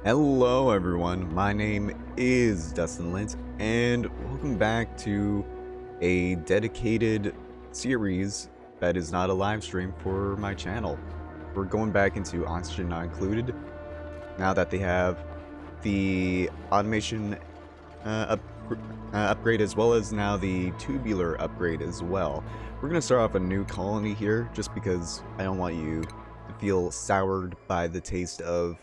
Hello everyone, my name is DustInLint, and welcome back to a dedicated series that is not a live stream for my channel. We're going back into Oxygen Not Included, now that they have the automation upgrade as well as now the tubular upgrade as well. We're going to start off a new colony here, just because I don't want you to feel soured by the taste of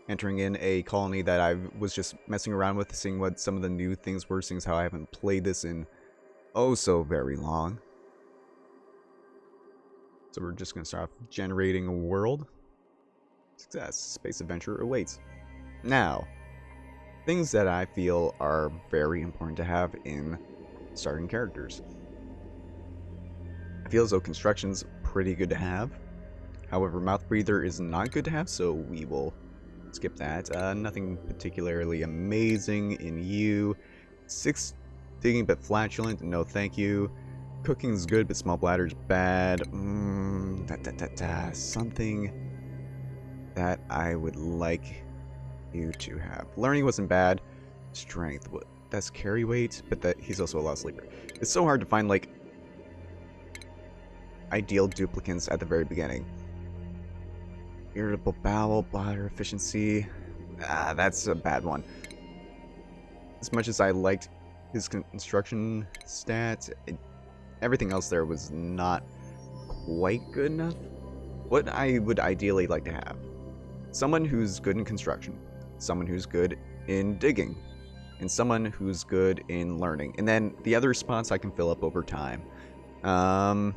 entering in a colony that I was just messing around with, seeing what some of the new things were, seeing as how I haven't played this in oh so very long. So we're just going to start off generating a world. Success. Space adventure awaits. Now, things that I feel are very important to have in starting characters. I feel as though construction's pretty good to have. However, mouth breather is not good to have, so we will skip that. Nothing particularly amazing in you. 6 digging but flatulent, no thank you. Cooking's good but small bladder's bad. Something that I would like you to have. Learning wasn't bad. Strength, that's carry weight, but that he's also a lot sleeper. It's so hard to find like ideal duplicants at the very beginning. Irritable bowel, bladder efficiency. That's a bad one. As much as I liked his construction stats, everything else there was not quite good enough. What I would ideally like to have: someone who's good in construction, someone who's good in digging, and someone who's good in learning. And then the other spots I can fill up over time. No.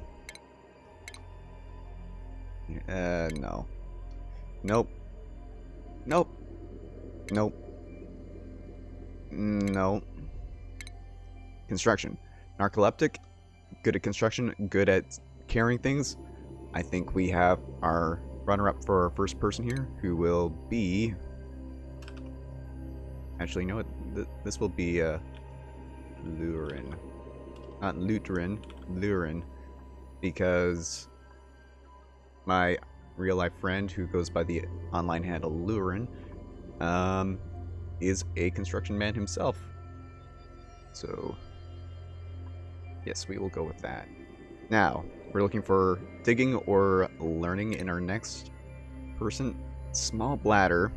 Nope. Nope. Nope. No. Construction. Narcoleptic, good at construction, good at carrying things. I think we have our runner-up for our first person here, who will be... Actually, you know what? This will be Lurin. Not Luterin, Lurin. Because my real-life friend, who goes by the online handle Lurin, is a construction man himself. So, yes, we will go with that. Now, we're looking for digging or learning in our next person. Small bladder.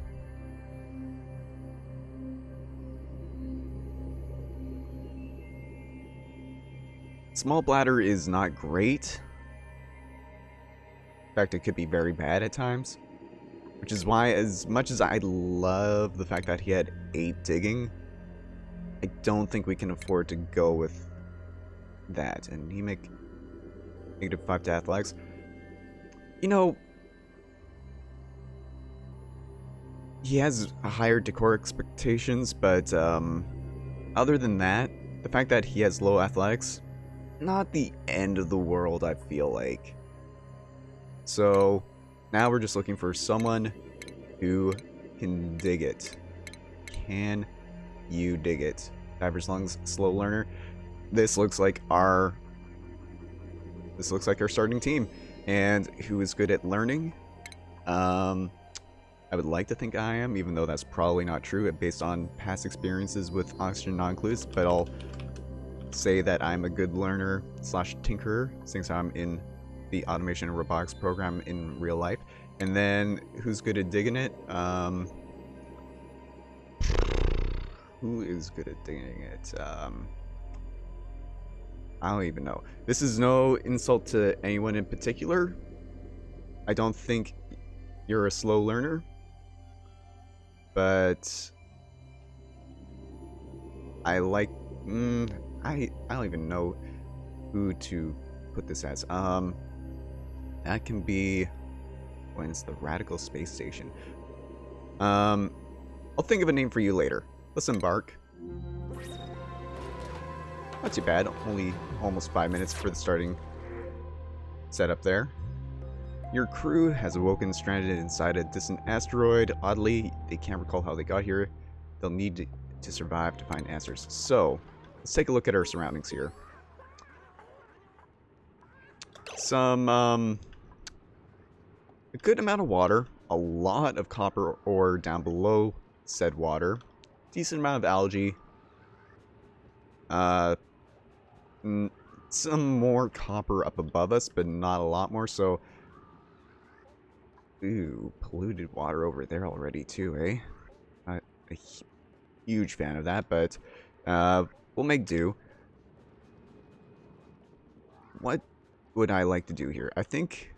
Small bladder is not great. In fact, it could be very bad at times, which is why, as much as I love the fact that he had 8 digging, I don't think we can afford to go with that. And he make -5 to athletics. You know, he has higher decor expectations, but other than that, the fact that he has low athletics, not the end of the world, I feel like. So, now we're just looking for someone who can dig it. Can you dig it? Average lungs, slow learner. This looks like our starting team. And who is good at learning? I would like to think I am, even though that's probably not true based on past experiences with Oxygen Not Included, but I'll say that I'm a good learner / tinkerer, since I'm in the automation and robotics program in real life. And then who's good at digging it? Who is good at digging it? I don't even know. This is no insult to anyone in particular. I don't think you're a slow learner, but I like I don't even know who to put this as. That can be when it's the Radical Space Station. I'll think of a name for you later. Let's embark. Not too bad. Only almost 5 minutes for the starting setup there. Your crew has awoken stranded inside a distant asteroid. Oddly, they can't recall how they got here. They'll need to survive to find answers. So, let's take a look at our surroundings here. Some, a good amount of water. a lot of copper ore down below said water. Decent amount of algae. Some more copper up above us, but not a lot more, so... Ooh, polluted water over there already too, eh? Not a huge fan of that, but we'll make do. What would I like to do here? I think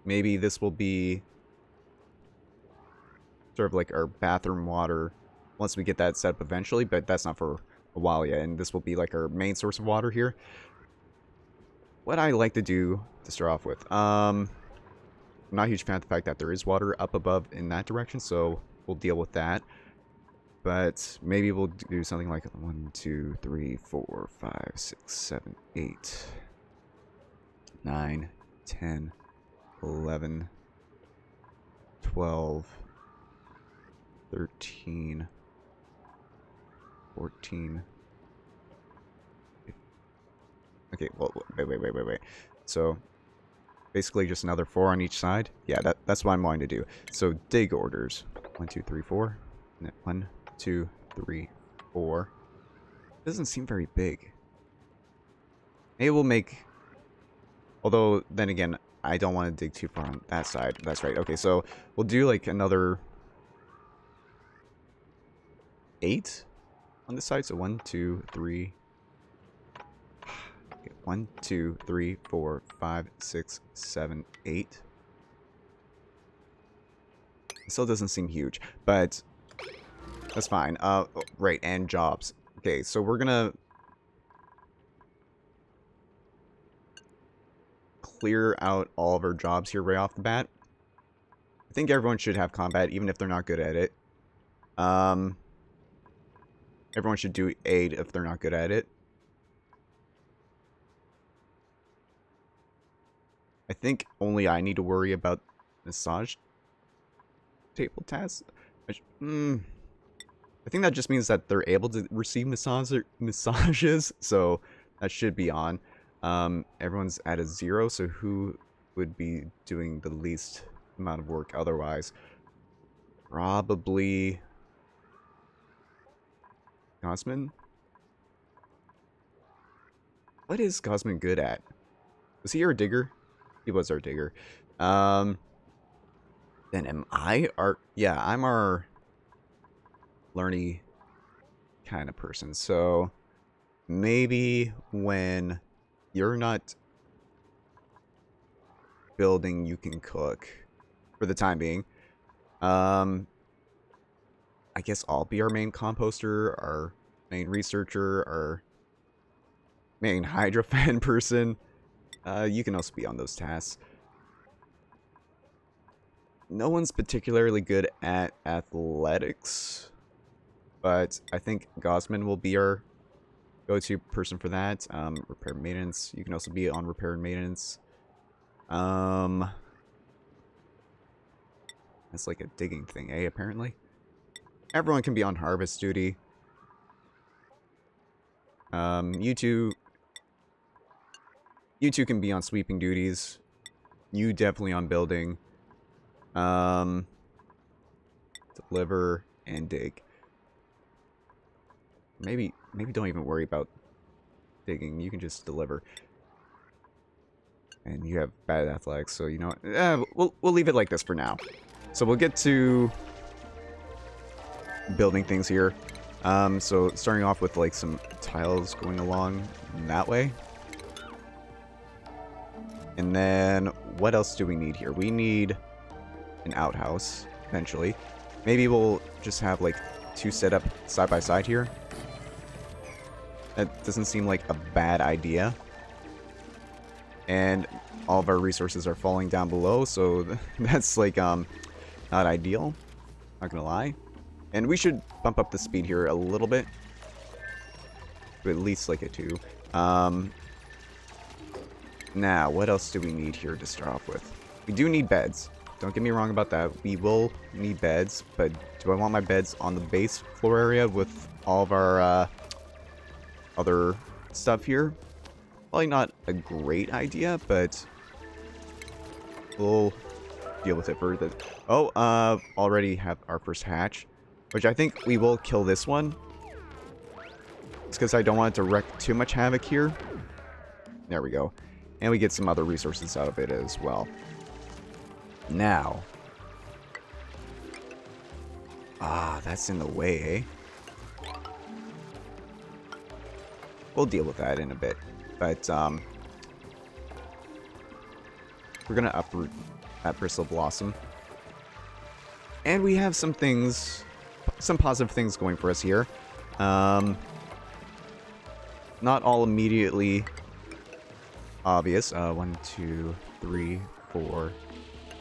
maybe this will be sort of like our bathroom water once we get that set up eventually, but that's not for a while yet, and this will be like our main source of water here. What I like to do to start off with, I'm not a huge fan of the fact that there is water up above in that direction, so we'll deal with that. But maybe we'll do something like 1, 2, 3, 4, 5, 6, 7, 8, 9, 10, 11, 12, 13, 14. Okay, well, wait. So, basically just another 4 on each side. Yeah, that's what I'm going to do. So, dig orders. 1, 2, 3, 4. 1, 2, 3, 4. Doesn't seem very big. Maybe we'll make... Although, then again, I don't want to dig too far on that side. That's right. Okay, so we'll do like another 8 on this side. So 1, 2, 3... 1, 2, 3, 4, 5, 6, 7, 8. It still doesn't seem huge, but that's fine. Right, and jobs. Okay, so we're gonna clear out all of our jobs here right off the bat. I think everyone should have combat, even if they're not good at it. Everyone should do aid if they're not good at it. I think only I need to worry about massage table tasks. I think that just means that they're able to receive massages, so that should be on. Everyone's at a 0, so who would be doing the least amount of work otherwise? Probably Gosman? What is Gosman good at? Was he our digger? He was our digger. Then am I our... Yeah, I'm our learny kind of person. So maybe when you're not building, you can cook for the time being. I guess I'll be our main composter, our main researcher, our main hydrofen person. You can also be on those tasks. No one's particularly good at athletics, but I think Gosman will be our go-to person for that. Repair and maintenance. You can also be on repair and maintenance. That's like a digging thing, eh, apparently? Everyone can be on harvest duty. You two can be on sweeping duties. You definitely on building. Deliver and dig. Maybe don't even worry about digging. You can just deliver. And you have bad athletics, so you know what? We'll leave it like this for now. So we'll get to building things here. So starting off with like some tiles going along that way. And then what else do we need here? We need an outhouse eventually. Maybe we'll just have like 2 set up side by side here. That doesn't seem like a bad idea. And all of our resources are falling down below, so that's like not ideal. Not gonna lie. And we should bump up the speed here a little bit. To at least like a 2. Now, what else do we need here to start off with? We do need beds. Don't get me wrong about that. We will need beds, but do I want my beds on the base floor area with all of our other stuff here? Probably not a great idea, but we'll deal with it further. Oh, already have our first hatch, which I think we will kill this one. It's because I don't want it to wreak too much havoc here. There we go. And we get some other resources out of it as well. Now. Ah, that's in the way, eh? We'll deal with that in a bit. But, we're gonna uproot that Bristle Blossom. And we have some things, some positive things going for us here. Not all immediately obvious. 1, 2, 3, 4,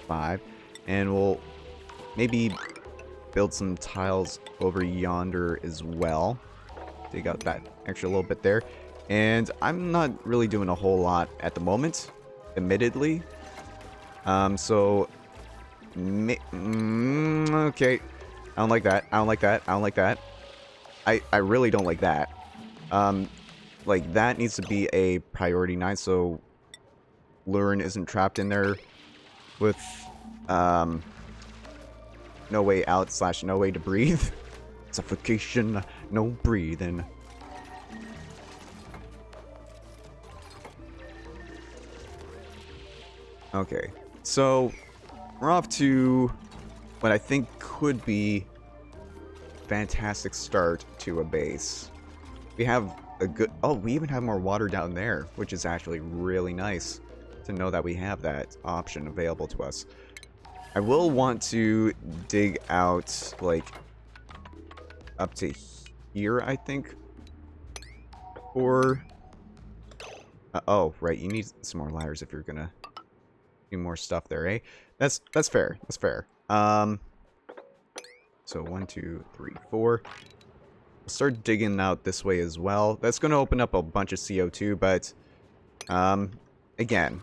5. And we'll maybe build some tiles over yonder as well. Dig out that extra little bit there. And I'm not really doing a whole lot at the moment, admittedly. So... okay. I don't like that. I don't like that. I don't like that. I really don't like that. Like, that needs to be a priority 9, so Lurin isn't trapped in there with, no way out / no way to breathe. Suffocation, no breathing. Okay, so we're off to what I think could be a fantastic start to a base. We have a good... oh, we even have more water down there, which is actually really nice to know that we have that option available to us. I will want to dig out, like, up to here, I think. Or... oh, right, you need some more ladders if you're gonna do more stuff there, eh? That's fair. That's fair. So 1, 2, 3, 4. We'll start digging out this way as well. That's going to open up a bunch of CO2, but again,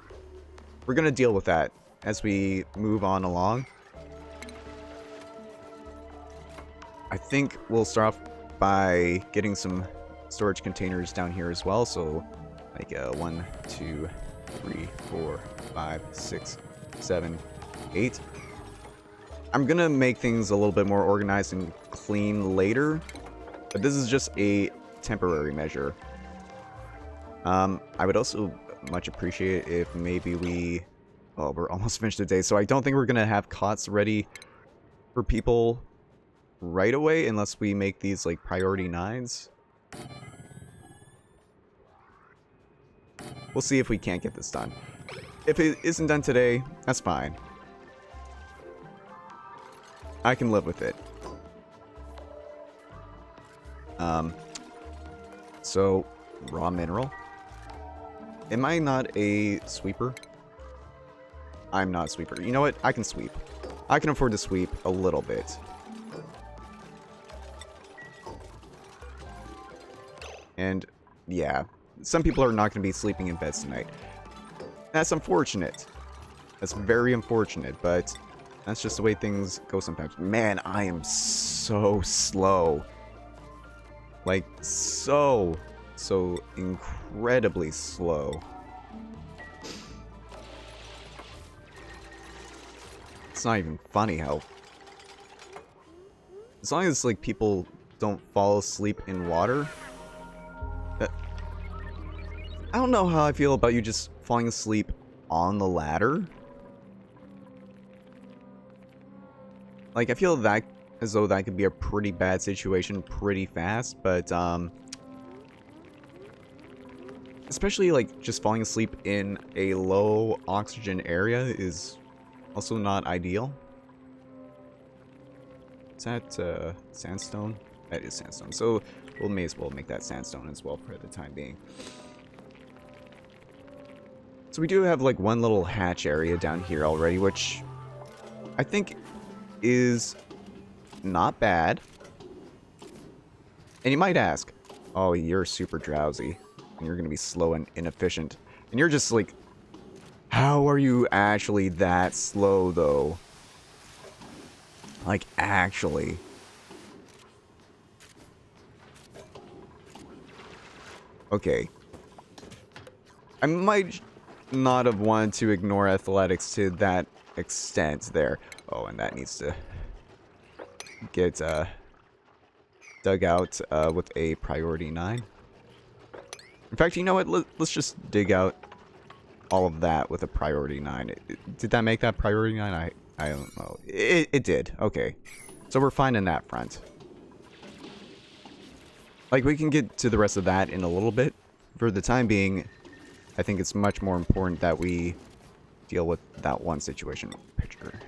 we're going to deal with that as we move on along. I think we'll start off by getting some storage containers down here as well. So like 1, 2, 3, 4, 5, 6, 7, 8. I'm gonna make things a little bit more organized and clean later, but this is just a temporary measure. I would also much appreciate if maybe we... oh, we're almost finished the day, so I don't think we're gonna have cots ready for people right away unless we make these like priority 9s. We'll see if we can't get this done. If it isn't done today, that's fine. I can live with it. So, raw mineral. Am I not a sweeper? I'm not a sweeper. You know what? I can sweep. I can afford to sweep a little bit. And, yeah. Some people are not going to be sleeping in beds tonight. That's unfortunate. That's very unfortunate, but that's just the way things go sometimes. Man, I am so slow. Like, so incredibly slow. It's not even funny how... as long as, like, people don't fall asleep in water... I don't know how I feel about you just falling asleep on the ladder. Like, I feel that as though that could be a pretty bad situation pretty fast, but, especially, like, just falling asleep in a low oxygen area is also not ideal. Is that, sandstone? That is sandstone. So, we may as well make that sandstone as well for the time being. So we do have, like, one little hatch area down here already, which I think is not bad. And you might ask, oh, you're super drowsy, and you're going to be slow and inefficient. And you're just like, how are you actually that slow, though? Like, actually. Okay. I might not have wanted to ignore athletics to that extent there. Oh, and that needs to get dug out with a priority 9. In fact, you know what? Let's just dig out all of that with a priority 9. Did that make that priority 9? I don't know. It did. Okay. So we're fine in that front. Like, we can get to the rest of that in a little bit. For the time being, I think it's much more important that we deal with that one situation. Picture.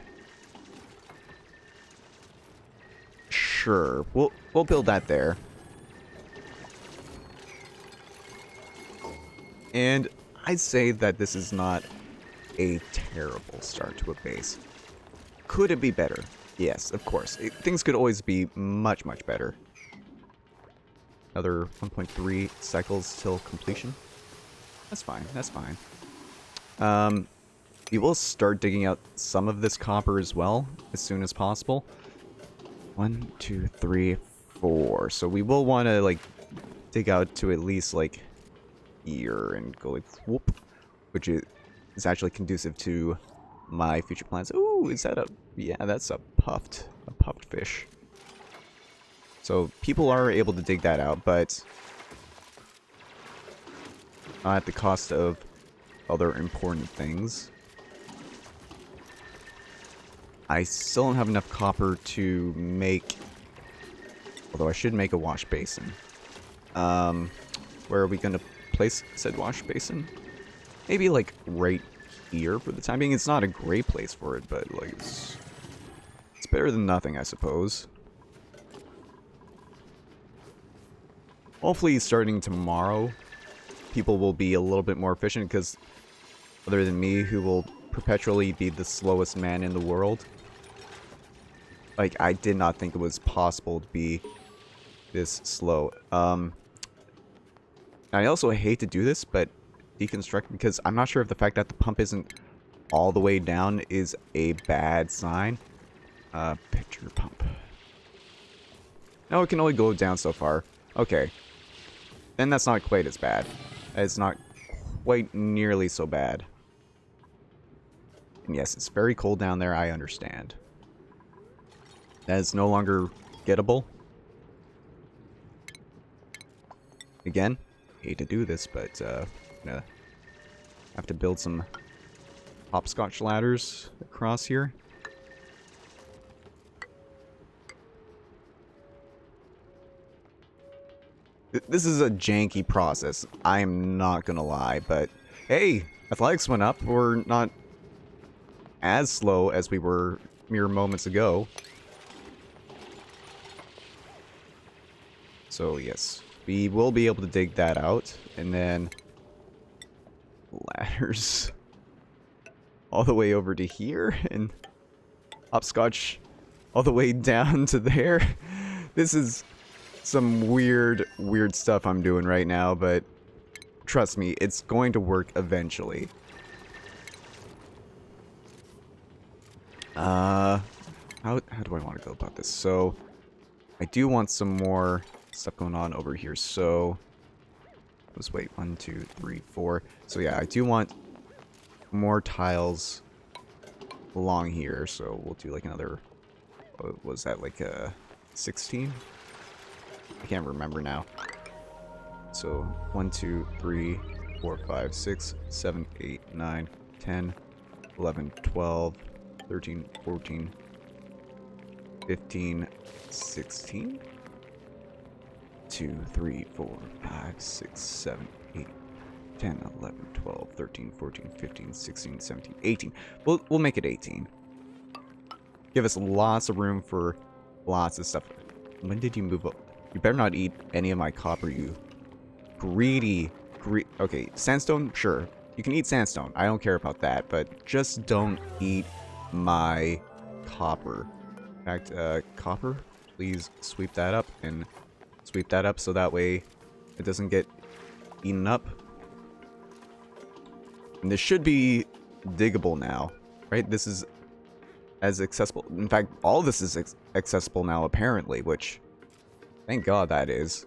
Sure. We'll build that there. And I'd say that this is not a terrible start to a base. Could it be better? Yes, of course. Things could always be much, much better. Another 1.3 cycles till completion. That's fine, that's fine. We will start digging out some of this copper as well, as soon as possible. 1, 2, 3, 4. So we will want to, like, dig out to at least, like, here and go like, whoop. Which is actually conducive to my future plans. Ooh, is that a... Yeah, that's a puffed fish. So people are able to dig that out, but not at the cost of other important things. I still don't have enough copper to make... Although I should make a wash basin. Where are we going to place said wash basin? Maybe like right here for the time being. It's not a great place for it, but like it's better than nothing, I suppose. Hopefully starting tomorrow, people will be a little bit more efficient, because other than me, who will perpetually be the slowest man in the world, like, I did not think it was possible to be this slow. I also hate to do this, but deconstruct, because I'm not sure if the fact that the pump isn't all the way down is a bad sign. Picture pump. No, it can only go down so far. Okay. Then that's not quite as bad. It's not quite nearly so bad. And yes, it's very cold down there, I understand. That is no longer gettable. Again, hate to do this, but I'm gonna have to build some hopscotch ladders across here. This is a janky process, I am not gonna lie, but hey, athletics went up. We're not as slow as we were mere moments ago. So yes, we will be able to dig that out, and then ladders all the way over to here, and hopscotch all the way down to there. This is some weird stuff I'm doing right now, but trust me, it's going to work eventually. How do I want to go about this? So, I do want some more stuff going on over here, so let's wait, 1, 2, 3, 4. So yeah, I do want more tiles along here, so we'll do like another, what was that, like a 16? I can't remember now. So 1, 2, 3, 4, 5, 6, 7, 8, 9, 10, 11, 12, 13, 14, 15, 16? 2, 3, 4, 5, 6, 7, 8, 10, 11, 12, 13, 14, 15, 16, 17, 18. We'll make it 18. Give us lots of room for lots of stuff. When did you move up? You better not eat any of my copper, you greedy. Okay, sandstone? Sure. You can eat sandstone. I don't care about that, but just don't eat my copper. In fact, copper, please sweep that up and sweep that up so that way it doesn't get eaten up. And this should be diggable now, right? This is as accessible. In fact, all of this is accessible now, apparently, which, thank God that is.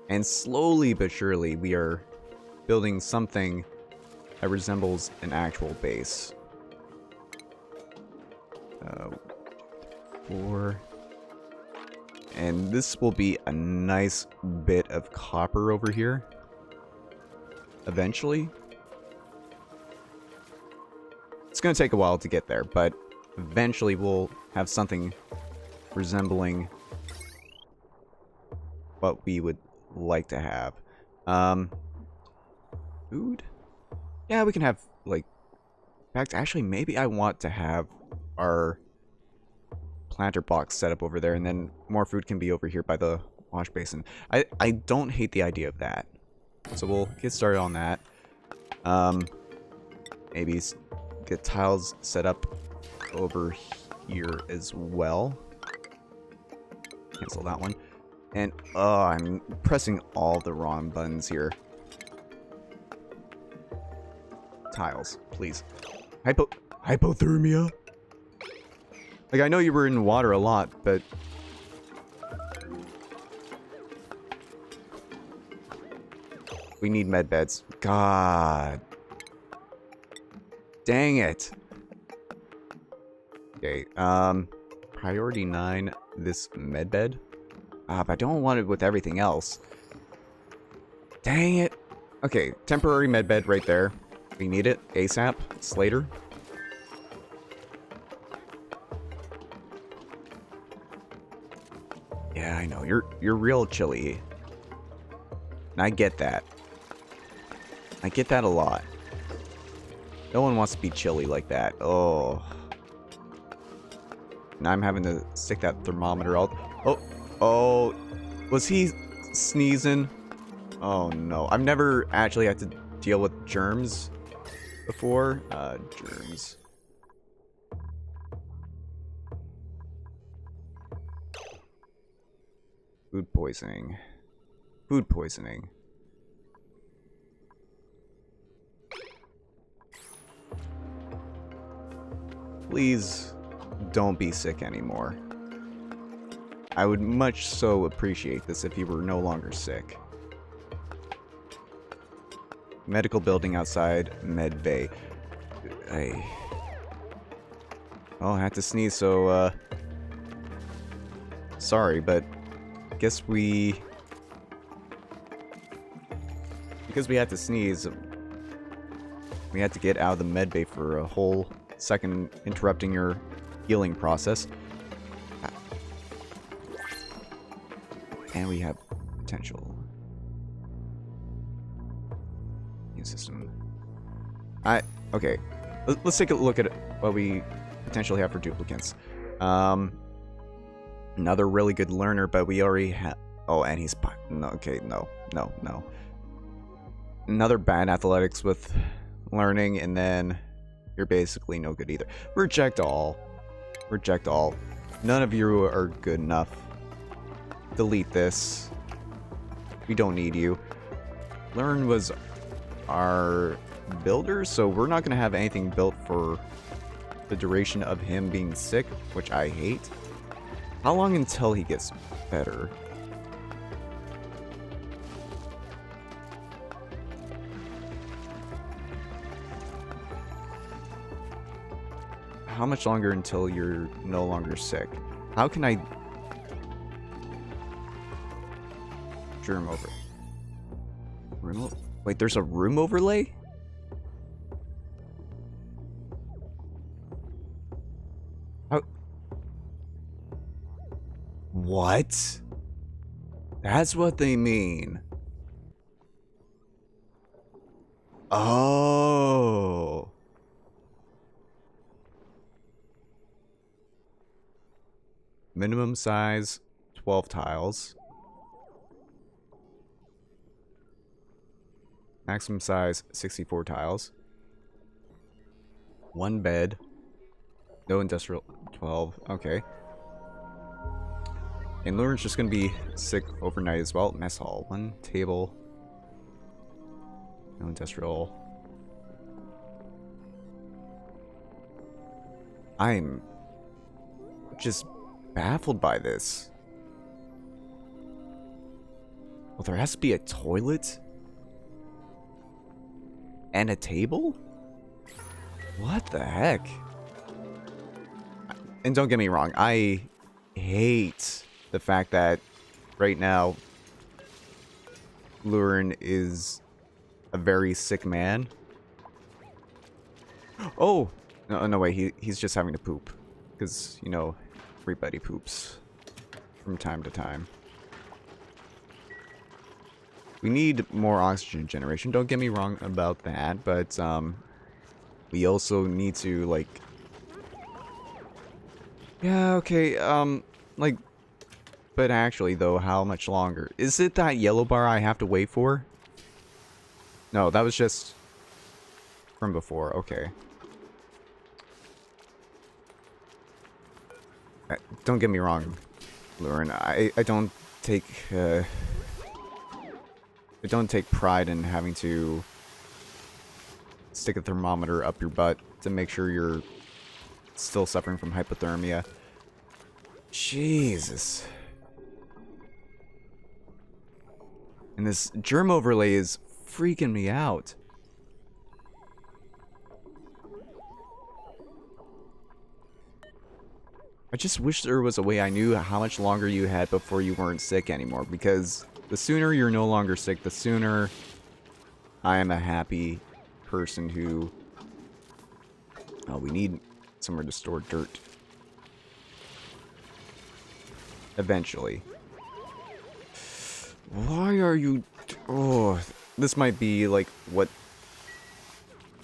And slowly but surely, we are building something that resembles an actual base. 4. And this will be a nice bit of copper over here. Eventually. It's going to take a while to get there, but eventually we'll have something resembling what we would like to have. Food? Yeah, we can have, like... In fact, actually, maybe I want to have our planter box set up over there, and then more food can be over here by the wash basin. I don't hate the idea of that. So we'll get started on that. Maybe get tiles set up over here as well. Cancel that one. And, I'm pressing all the wrong buttons here. Tiles, please. Hypothermia? Like, I know you were in water a lot, but... we need med beds. God. Dang it. Okay, priority 9, this med bed. But I don't want it with everything else. Dang it. Okay, temporary med bed right there. We need it ASAP. Slater. Yeah, I know. You're real chilly. And I get that. I get that a lot. No one wants to be chilly like that. Oh. Now I'm having to stick that thermometer out. Oh. Was he sneezing? Oh no. I've never actually had to deal with germs before. Germs. Food poisoning. Food poisoning. Please don't be sick anymore. I would much so appreciate this if you were no longer sick. Medical building outside, med bay. Oh, I had to sneeze, so, sorry, but guess because we had to sneeze, we had to get out of the med bay for a whole second, interrupting your healing process. And we have potential. Immune system. Okay. Let's take a look at what we potentially have for duplicants. Another really good learner, but we already have... Oh, and he's... No, okay, no. Another bad athletics with learning, and then you're basically no good either. Reject all. Reject all. None of you are good enough. Delete this. We don't need you. Learn was our builder, so we're not going to have anything built for the duration of him being sick, which I hate. How long until he gets better? How much longer until you're no longer sick? How can I... Germ over... Room... Wait, there's a room overlay? How... What? That's what they mean. Oh... Minimum size, 12 tiles. Maximum size, 64 tiles. 1 bed. No industrial, 12. Okay. And Lauren's just gonna be sick overnight as well. Mess hall, 1 table. No industrial. I'm just baffled by this. Well, there has to be a toilet And a table? What the heck? And don't get me wrong, I hate the fact that right now Lurin is a very sick man. Oh! No way, he's just having to poop. Because, you know, everybody poops from time to time. We need more oxygen generation, don't get me wrong about that, but we also need to, like... Yeah, okay, like... But actually, though, how much longer? Is it that yellow bar I have to wait for? No, that was just from before, okay. Don't get me wrong, Lurin, I don't take pride in having to stick a thermometer up your butt to make sure you're still suffering from hypothermia. Jesus. And this germ overlay is freaking me out. I just wish there was a way I knew how much longer you had before you weren't sick anymore, because the sooner you're no longer sick, the sooner I am a happy person who... Oh, we need somewhere to store dirt. Eventually. Why are you... Oh, this might be like what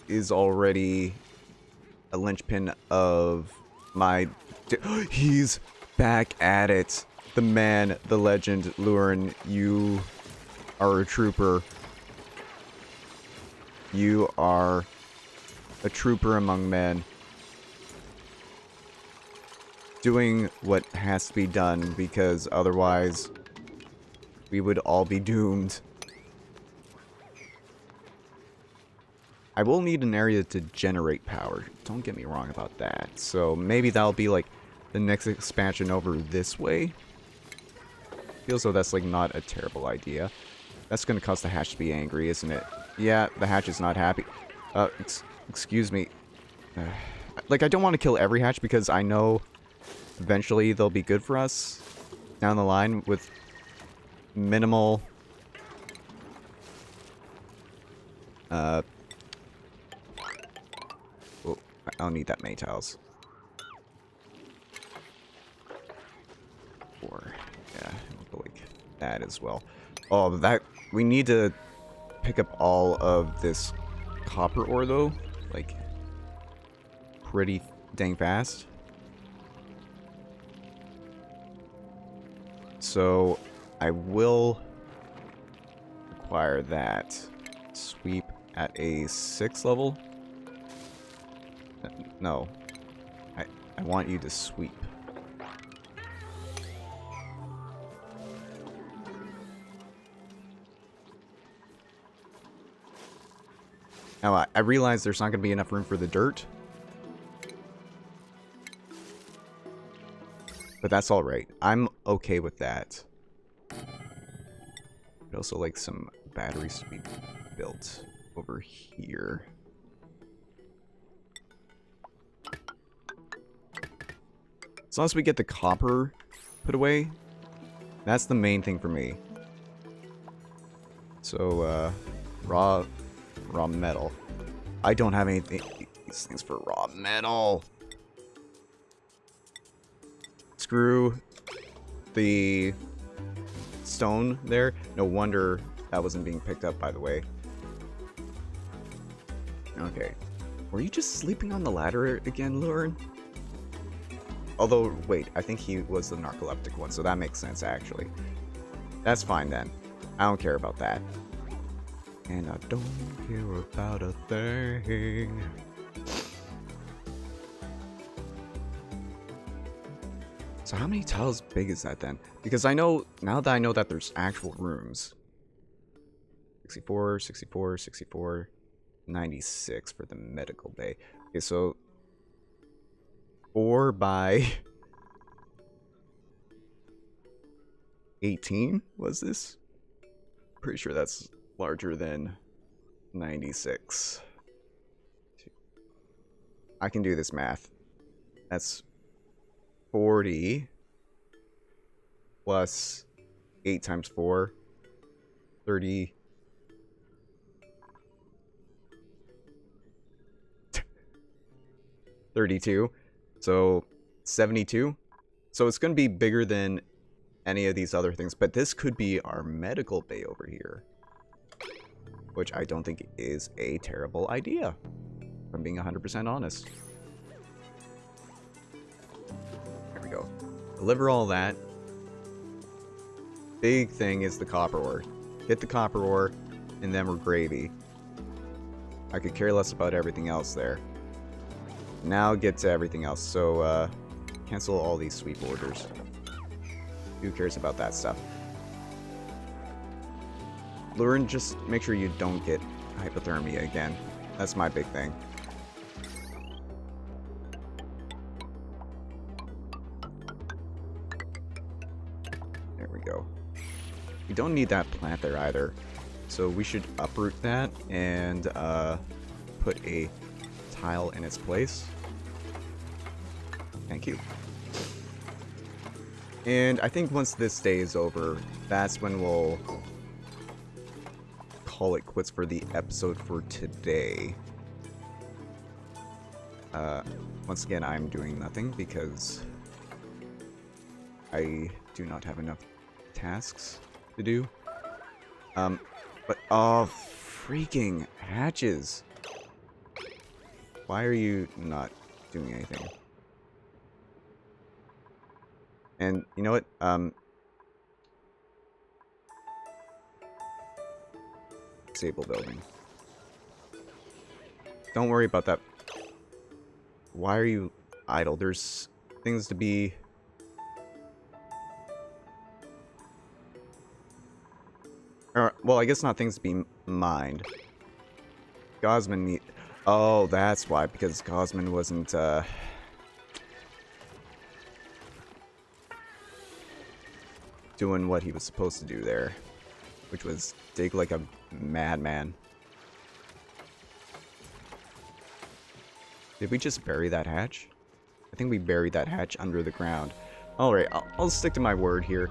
is already a linchpin of my... He's back at it. The man, the legend, Lurin, you are a trooper. You are a trooper among men. Doing what has to be done, because otherwise we would all be doomed. I will need an area to generate power. Don't get me wrong about that. So maybe that'll be like the next expansion over this way. Feels though that's like not a terrible idea. That's gonna cause the hatch to be angry, isn't it? Yeah, the hatch is not happy. Excuse me. Like, I don't want to kill every hatch because I know eventually they'll be good for us down the line with minimal oh, I don't need that many tiles. Or yeah, we'll go like that as well. Oh, that we need to pick up all of this copper ore though, like pretty dang fast. So I will require that sweep at a 6 level. No, I want you to sweep. Now, I realize there's not going to be enough room for the dirt. But that's alright. I'm okay with that. I'd also like some batteries to be built over here. As long as we get the copper put away, that's the main thing for me. So, raw metal. I don't have anything these things for raw metal. Screw the stone there. No wonder that wasn't being picked up, by the way. Okay. Were you just sleeping on the ladder again, Lurin? Although, wait, I think he was the narcoleptic one, so that makes sense, actually. That's fine, then. I don't care about that. And I don't care about a thing. So how many tiles big is that then? Because I know, now that I know that there's actual rooms. 64, 64, 64, 96 for the medical bay. Okay, so 4 by 18 was this? Pretty sure that's larger than 96. I can do this math. That's 40 plus 8 times 4. 30. 32. So 72. So it's going to be bigger than any of these other things. But this could be our medical bay over here, which I don't think is a terrible idea, if I'm being 100% honest. There we go. Deliver all that. Big thing is the copper ore. Get the copper ore, and then we're gravy. I could care less about everything else there. Now get to everything else. So, cancel all these sweep orders. Who cares about that stuff? Lauren, just make sure you don't get hypothermia again. That's my big thing. There we go. We don't need that plant there either. So we should uproot that and put a tile in its place. Thank you. And I think once this day is over, that's when we'll call it quits for the episode for today. Once again, I'm doing nothing because I do not have enough tasks to do. But oh, freaking hatches! Why are you not doing anything? And you know what? Disable building. Don't worry about that. Why are you idle? There's things to be... well, I guess not things to be mined. Gosman need... Oh, that's why. Because Gosman wasn't, doing what he was supposed to do there, which was dig like a madman. Did we just bury that hatch? I think we buried that hatch under the ground. Alright, I'll stick to my word here.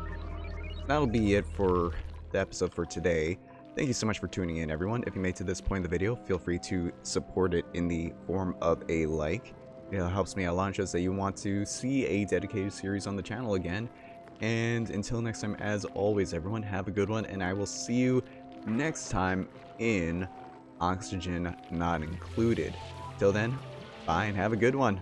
That'll be it for the episode for today. Thank you so much for tuning in, everyone. If you made it to this point in the video, feel free to support it in the form of a like. It helps me out a lot, shows that you want to see a dedicated series on the channel again. And until next time, as always, everyone, have a good one, and I will see you next time in Oxygen Not Included. Till then, bye and have a good one.